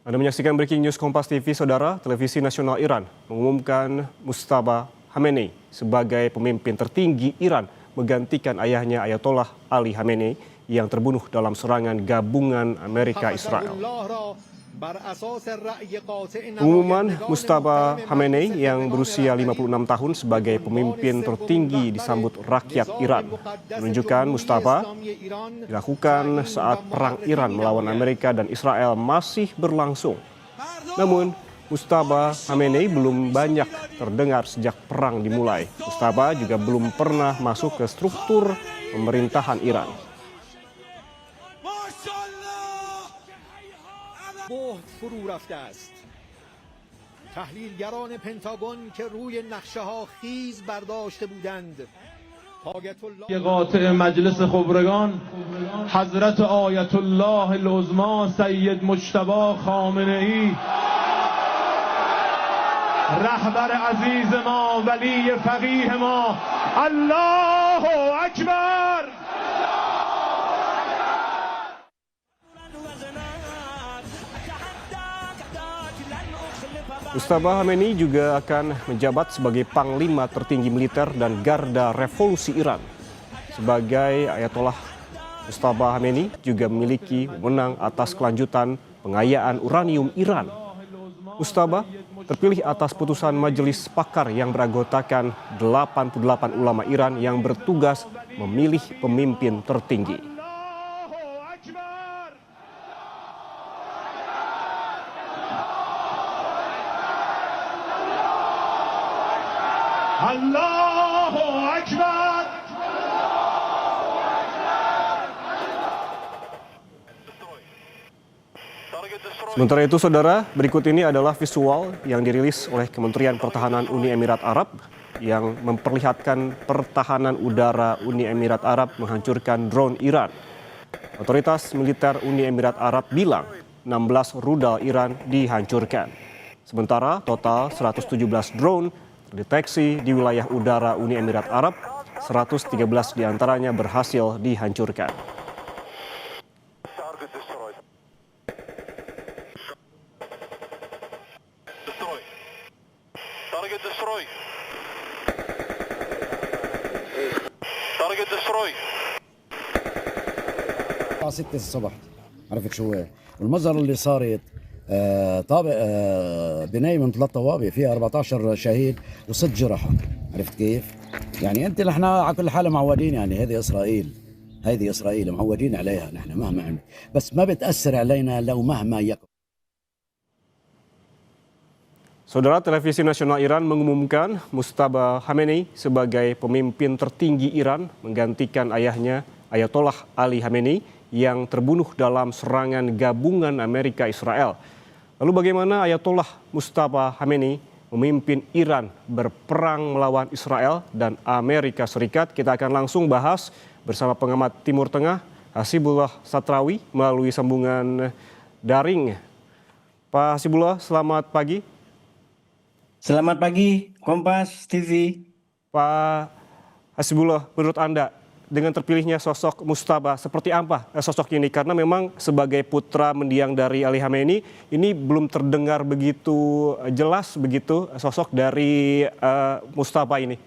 Anda menyaksikan Breaking News Kompas TV, Saudara. Televisi Nasional Iran mengumumkan Mujtaba Khamenei sebagai pemimpin tertinggi Iran menggantikan ayahnya Ayatollah Ali Khamenei yang terbunuh dalam serangan gabungan Amerika Israel. Pengumuman Mujtaba Khamenei yang berusia 56 tahun sebagai pemimpin tertinggi disambut rakyat Iran. Menunjukkan Mujtaba dilakukan saat perang Iran melawan Amerika dan Israel masih berlangsung. Namun, Mujtaba Khamenei belum banyak terdengar sejak perang dimulai. Mujtaba juga belum pernah masuk ke struktur pemerintahan Iran. بهت فرو رفته است. تحلیلگران پنتاگون که روی نقشه ها خیز برداشته بودند قاطع مجلس خبرگان حضرت آیت الله العظما سید مجتبی خامنه‌ای رهبر عزیز ما ولی فقیه ما الله اکبر. Mujtaba Khamenei juga akan menjabat sebagai Panglima tertinggi militer dan Garda Revolusi Iran. Sebagai Ayatollah, Mujtaba Khamenei juga memiliki wewenang atas kelanjutan pengayaan uranium Iran. Mujtaba terpilih atas putusan majelis pakar yang beranggotakan 88 ulama Iran yang bertugas memilih pemimpin tertinggi. Allahu Akbar. Sementara itu, Saudara, berikut ini adalah visual yang dirilis oleh Kementerian Pertahanan Uni Emirat Arab yang memperlihatkan pertahanan udara Uni Emirat Arab menghancurkan drone Iran. Otoritas militer Uni Emirat Arab bilang 16 rudal Iran dihancurkan. Sementara total 117 drone terdeteksi di wilayah udara Uni Emirat Arab, 113 diantaranya berhasil dihancurkan. الساعة 6 الصبح عرفت شو هي والمجزرة اللي صارت طابق بناية من 3 طوابق فيها 14 شهيد و6 جرحى. عرفت كيف؟ يعني انت احنا على كل حال معودين، يعني هذه اسرائيل معودين عليها نحن مهما عمل، بس ما بتأثر علينا لو مهما يكن. Saudara, Televisi Nasional Iran mengumumkan Mujtaba Khamenei sebagai pemimpin tertinggi Iran menggantikan ayahnya Ayatollah Ali Khamenei yang terbunuh dalam serangan gabungan Amerika Israel. Lalu bagaimana Ayatollah Mujtaba Khamenei memimpin Iran berperang melawan Israel dan Amerika Serikat? Kita akan langsung bahas bersama pengamat Timur Tengah Hasibullah Satrawi melalui sambungan daring. Pak Hasibullah, selamat pagi. Selamat pagi, Kompas TV. Pak Hasibullah, menurut Anda dengan terpilihnya sosok Mujtaba, seperti apa sosok ini? Karena memang sebagai putra mendiang dari Ali Khamenei, ini belum terdengar begitu jelas begitu sosok dari Mujtaba ini.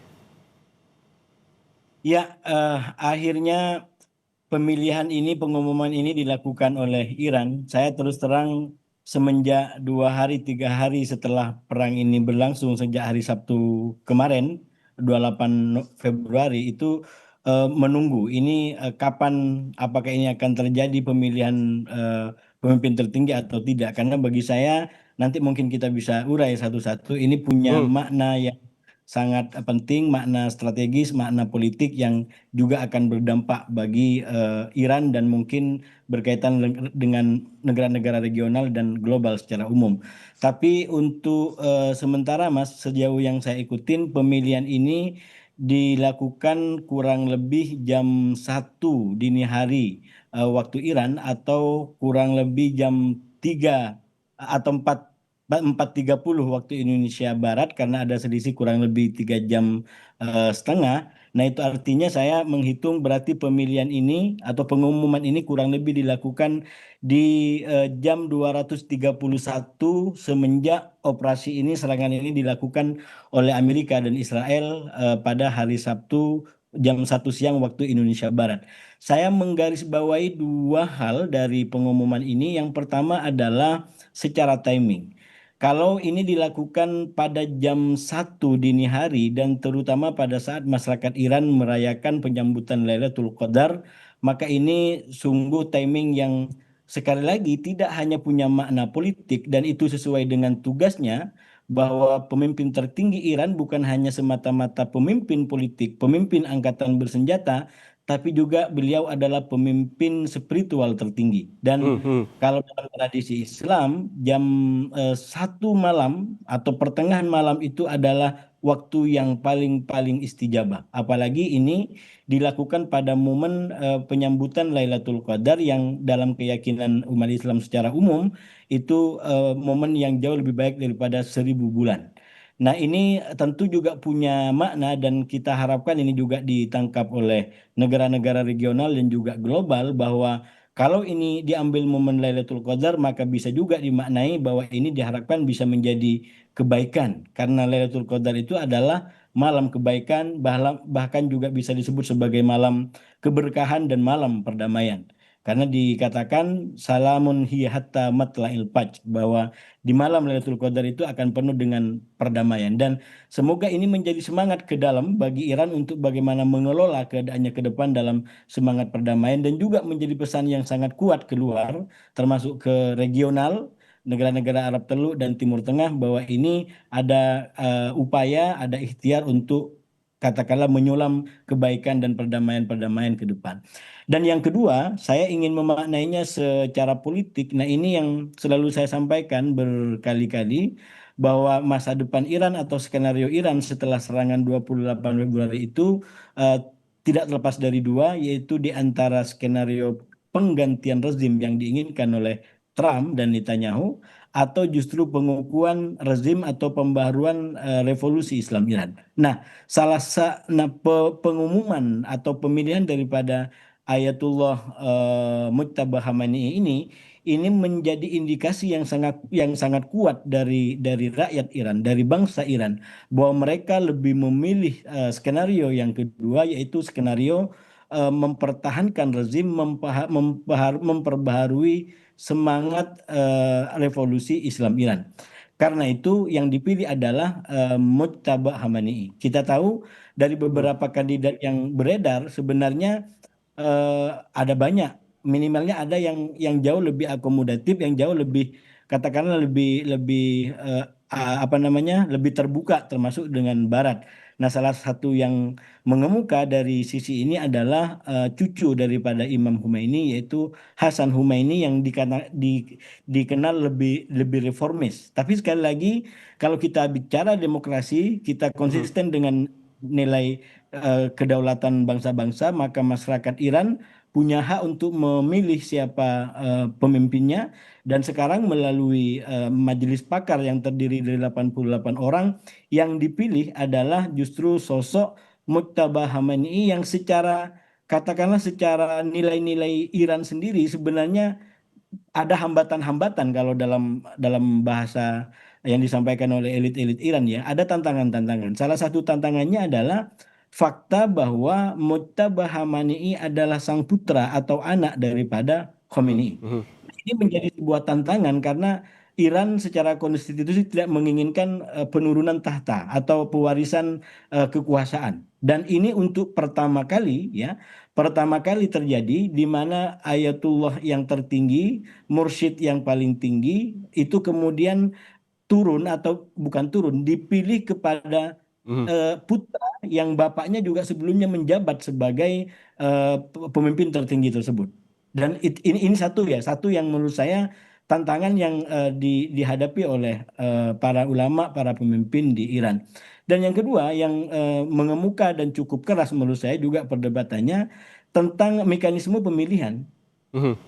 Ya, akhirnya pemilihan ini, pengumuman ini dilakukan oleh Iran. Saya terus terang semenjak 2 hari 3 hari setelah perang ini berlangsung sejak hari Sabtu kemarin 28 Februari itu menunggu ini kapan, apakah ini akan terjadi pemilihan pemimpin tertinggi atau tidak, karena bagi saya nanti mungkin kita bisa urai satu-satu, ini punya makna yang sangat penting, makna strategis, makna politik yang juga akan berdampak bagi Iran dan mungkin berkaitan dengan negara-negara regional dan global secara umum. Tapi untuk sementara Mas, sejauh yang saya ikutin pemilihan ini dilakukan kurang lebih jam 1 dini hari waktu Iran atau kurang lebih jam 3 atau 4 4.30 waktu Indonesia Barat karena ada selisih kurang lebih 3 jam setengah. Nah, itu artinya saya menghitung berarti pemilihan ini atau pengumuman ini kurang lebih dilakukan di jam 231 semenjak operasi ini, serangan ini dilakukan oleh Amerika dan Israel pada hari Sabtu jam 1 siang waktu Indonesia Barat. Saya menggarisbawahi dua hal dari pengumuman ini. Yang pertama adalah secara timing. Kalau ini dilakukan pada jam 1 dini hari dan terutama pada saat masyarakat Iran merayakan penyambutan Lailatul Qadar, maka ini sungguh timing yang sekali lagi tidak hanya punya makna politik dan itu sesuai dengan tugasnya, bahwa pemimpin tertinggi Iran bukan hanya semata-mata pemimpin politik, pemimpin angkatan bersenjata, tapi juga beliau adalah pemimpin spiritual tertinggi. Dan kalau dalam tradisi Islam, jam 1 malam atau pertengahan malam itu adalah waktu yang paling istijabah. Apalagi ini dilakukan pada momen penyambutan Lailatul Qadar yang dalam keyakinan umat Islam secara umum itu momen yang jauh lebih baik daripada 1.000 bulan. Nah, ini tentu juga punya makna dan kita harapkan ini juga ditangkap oleh negara-negara regional dan juga global, bahwa kalau ini diambil momen Lailatul Qadar maka bisa juga dimaknai bahwa ini diharapkan bisa menjadi kebaikan, karena Lailatul Qadar itu adalah malam kebaikan, bahkan juga bisa disebut sebagai malam keberkahan dan malam perdamaian. Karena dikatakan salamun hiya hatta matla'il fajr, bahwa di malam Lailatul Qadar itu akan penuh dengan perdamaian, dan semoga ini menjadi semangat ke dalam bagi Iran untuk bagaimana mengelola keadaannya ke depan dalam semangat perdamaian, dan juga menjadi pesan yang sangat kuat keluar termasuk ke regional negara-negara Arab Teluk dan Timur Tengah, bahwa ini ada upaya, ada ikhtiar untuk katakanlah menyulam kebaikan dan perdamaian-perdamaian ke depan. Dan yang kedua, saya ingin memaknainya secara politik. Nah, ini yang selalu saya sampaikan berkali-kali, bahwa masa depan Iran atau skenario Iran setelah serangan 28 Februari itu tidak terlepas dari dua, yaitu di antara skenario penggantian rezim yang diinginkan oleh Trump dan Netanyahu, atau justru pengukuhan rezim atau pembaharuan revolusi Islam Iran. Nah, pengumuman atau pemilihan daripada Ayatullah Mujtaba Khamenei ini menjadi indikasi yang sangat kuat dari rakyat Iran, dari bangsa Iran, bahwa mereka lebih memilih skenario yang kedua, yaitu skenario mempertahankan rezim, memperbaharui semangat revolusi Islam Iran. Karena itu yang dipilih adalah Mujtaba Khamenei. Kita tahu dari beberapa kandidat yang beredar sebenarnya ada banyak, minimalnya ada yang jauh lebih akomodatif, yang jauh lebih katakanlah lebih lebih terbuka termasuk dengan Barat. Nah, salah satu yang mengemuka dari sisi ini adalah cucu daripada Imam Khomeini, yaitu Hasan Khomeini, yang dikenal lebih reformis. Tapi sekali lagi, kalau kita bicara demokrasi, kita konsisten dengan nilai kedaulatan bangsa-bangsa, maka masyarakat Iran punya hak untuk memilih siapa pemimpinnya. Dan sekarang melalui majelis pakar yang terdiri dari 88 orang, yang dipilih adalah justru sosok Mujtaba Khamenei yang katakanlah secara nilai-nilai Iran sendiri sebenarnya ada hambatan-hambatan. Kalau dalam bahasa yang disampaikan oleh elit-elit Iran, ya, ada tantangan-tantangan. Salah satu tantangannya adalah fakta bahwa Mujtaba Khamenei adalah sang putra atau anak daripada Khomeini. Ini menjadi sebuah tantangan karena Iran secara konstitusi tidak menginginkan penurunan tahta atau pewarisan kekuasaan. Dan ini untuk pertama kali terjadi di mana Ayatullah yang tertinggi, mursyid yang paling tinggi itu kemudian turun, atau bukan turun, dipilih kepada putra yang bapaknya juga sebelumnya menjabat sebagai pemimpin tertinggi tersebut. Dan ini satu yang menurut saya tantangan yang dihadapi oleh para ulama, para pemimpin di Iran. Dan yang kedua yang mengemuka dan cukup keras menurut saya juga perdebatannya tentang mekanisme pemilihan.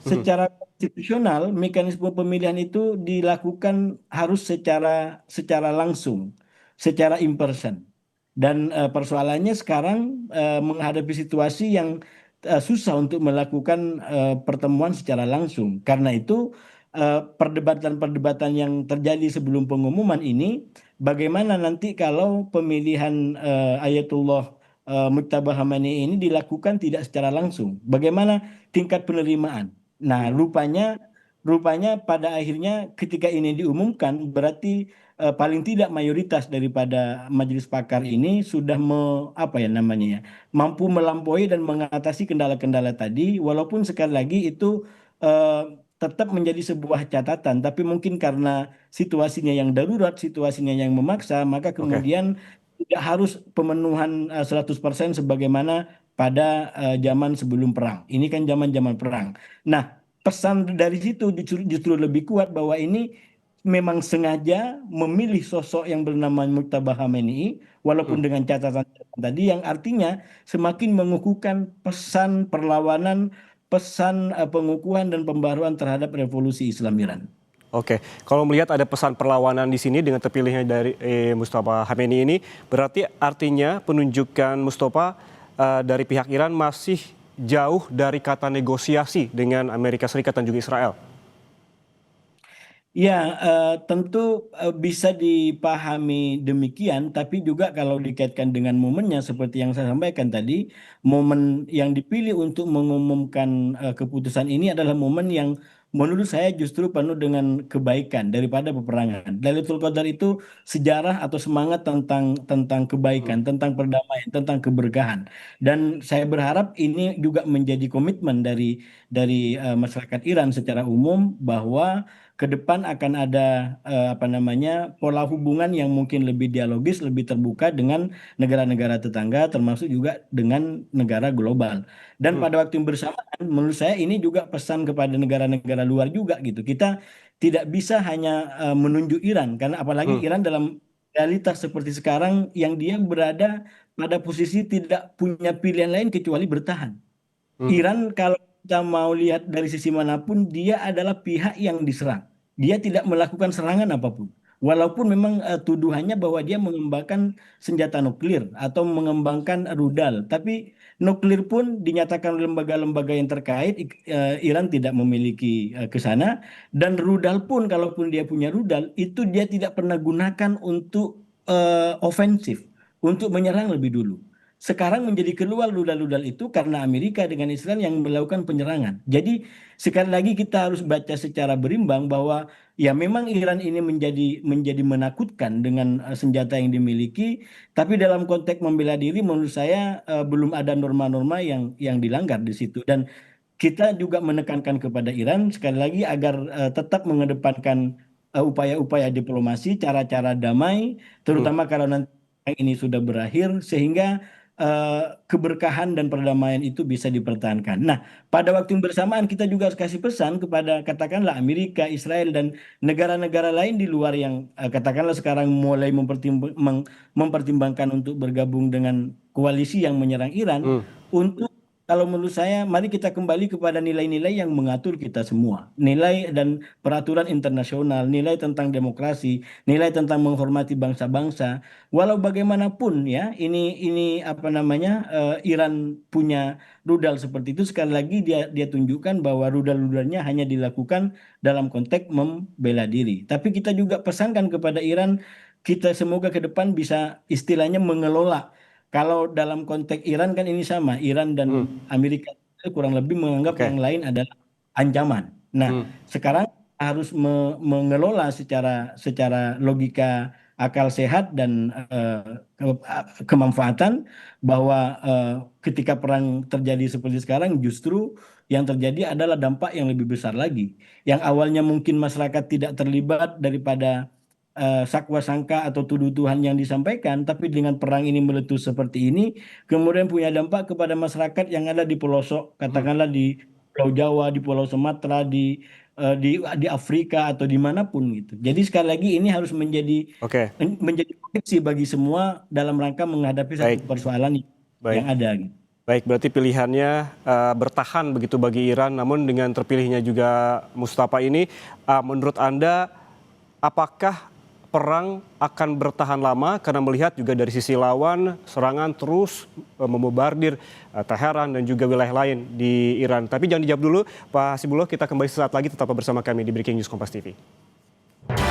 Secara konstitusional, mekanisme pemilihan itu dilakukan harus secara langsung, secara in person. Dan persoalannya sekarang menghadapi situasi yang susah untuk melakukan pertemuan secara langsung. Karena itu perdebatan-perdebatan yang terjadi sebelum pengumuman ini, bagaimana nanti kalau pemilihan Ayatullah Mujtaba Khamenei ini dilakukan tidak secara langsung? Bagaimana tingkat penerimaan? Nah, rupanya pada akhirnya ketika ini diumumkan berarti paling tidak mayoritas daripada majelis pakar ini sudah apa ya namanya ya, mampu melampaui dan mengatasi kendala-kendala tadi, walaupun sekali lagi itu tetap menjadi sebuah catatan, tapi mungkin karena situasinya yang darurat, situasinya yang memaksa, maka Oke. kemudian tidak harus pemenuhan 100% sebagaimana pada zaman sebelum perang. Ini kan zaman-zaman perang. Nah, pesan dari situ justru lebih kuat bahwa ini memang sengaja memilih sosok yang bernama Mujtaba Khamenei, walaupun dengan catatan tadi yang artinya semakin mengukuhkan pesan perlawanan, pesan pengukuhan dan pembaruan terhadap revolusi Islam Iran. Oke, kalau melihat ada pesan perlawanan di sini dengan terpilihnya dari Mujtaba Khamenei ini, berarti artinya penunjukan Mujtaba dari pihak Iran masih jauh dari kata negosiasi dengan Amerika Serikat dan juga Israel. Ya, tentu bisa dipahami demikian, tapi juga kalau dikaitkan dengan momennya seperti yang saya sampaikan tadi, momen yang dipilih untuk mengumumkan keputusan ini adalah momen yang menurut saya justru penuh dengan kebaikan daripada peperangan. Lailatul Qadar itu sejarah atau semangat tentang kebaikan, tentang perdamaian, tentang keberkahan. Dan saya berharap ini juga menjadi komitmen dari masyarakat Iran secara umum bahwa ke depan akan ada apa namanya pola hubungan yang mungkin lebih dialogis, lebih terbuka dengan negara-negara tetangga, termasuk juga dengan negara global. Dan pada waktu yang bersamaan, menurut saya ini juga pesan kepada negara-negara luar juga gitu. Kita tidak bisa hanya menunjuk Iran, karena apalagi Iran dalam realitas seperti sekarang yang dia berada pada posisi tidak punya pilihan lain kecuali bertahan. Iran kalau kita mau lihat dari sisi manapun, dia adalah pihak yang diserang. Dia tidak melakukan serangan apapun. Walaupun memang tuduhannya bahwa dia mengembangkan senjata nuklir atau mengembangkan rudal. Tapi nuklir pun dinyatakan oleh lembaga-lembaga yang terkait, Iran tidak memiliki ke sana. Dan rudal pun, kalaupun dia punya rudal, itu dia tidak pernah gunakan untuk ofensif, untuk menyerang lebih dulu. Sekarang menjadi keluar rudal-rudal itu karena Amerika dengan Israel yang melakukan penyerangan. Jadi sekali lagi kita harus baca secara berimbang bahwa ya memang Iran ini menjadi menakutkan dengan senjata yang dimiliki, tapi dalam konteks membela diri menurut saya belum ada norma-norma yang dilanggar di situ. Dan kita juga menekankan kepada Iran sekali lagi agar tetap mengedepankan upaya-upaya diplomasi, cara-cara damai, terutama kalau nanti ini sudah berakhir sehingga keberkahan dan perdamaian itu bisa dipertahankan. Nah, pada waktu yang bersamaan kita juga harus kasih pesan kepada katakanlah Amerika, Israel dan negara-negara lain di luar yang katakanlah sekarang mulai mempertimbangkan untuk bergabung dengan koalisi yang menyerang Iran untuk kalau menurut saya mari kita kembali kepada nilai-nilai yang mengatur kita semua. Nilai dan peraturan internasional, nilai tentang demokrasi, nilai tentang menghormati bangsa-bangsa. Walau bagaimanapun ya, ini apa namanya Iran punya rudal seperti itu sekali lagi dia tunjukkan bahwa rudal-rudalnya hanya dilakukan dalam konteks membela diri. Tapi kita juga pesankan kepada Iran kita semoga ke depan bisa istilahnya mengelola. Kalau dalam konteks Iran kan ini sama, Iran dan Amerika kurang lebih menganggap yang lain adalah ancaman. Nah, sekarang harus mengelola secara logika akal sehat dan kemanfaatan bahwa ketika perang terjadi seperti sekarang justru yang terjadi adalah dampak yang lebih besar lagi. Yang awalnya mungkin masyarakat tidak terlibat daripada sakwa sangka atau tuduhan yang disampaikan, tapi dengan perang ini meletus seperti ini, kemudian punya dampak kepada masyarakat yang ada di pelosok, katakanlah di Pulau Jawa, di Pulau Sumatera, di Afrika atau dimanapun gitu. Jadi sekali lagi ini harus menjadi proteksi bagi semua dalam rangka menghadapi satu persoalan yang ada. Gitu. Baik, berarti pilihannya bertahan begitu bagi Iran, namun dengan terpilihnya juga Mustafa ini, menurut Anda apakah perang akan bertahan lama karena melihat juga dari sisi lawan serangan terus memombardir Teheran dan juga wilayah lain di Iran. Tapi jangan dijawab dulu Pak Hasibullah, kita kembali sesaat lagi tetap bersama kami di Breaking News Kompas TV.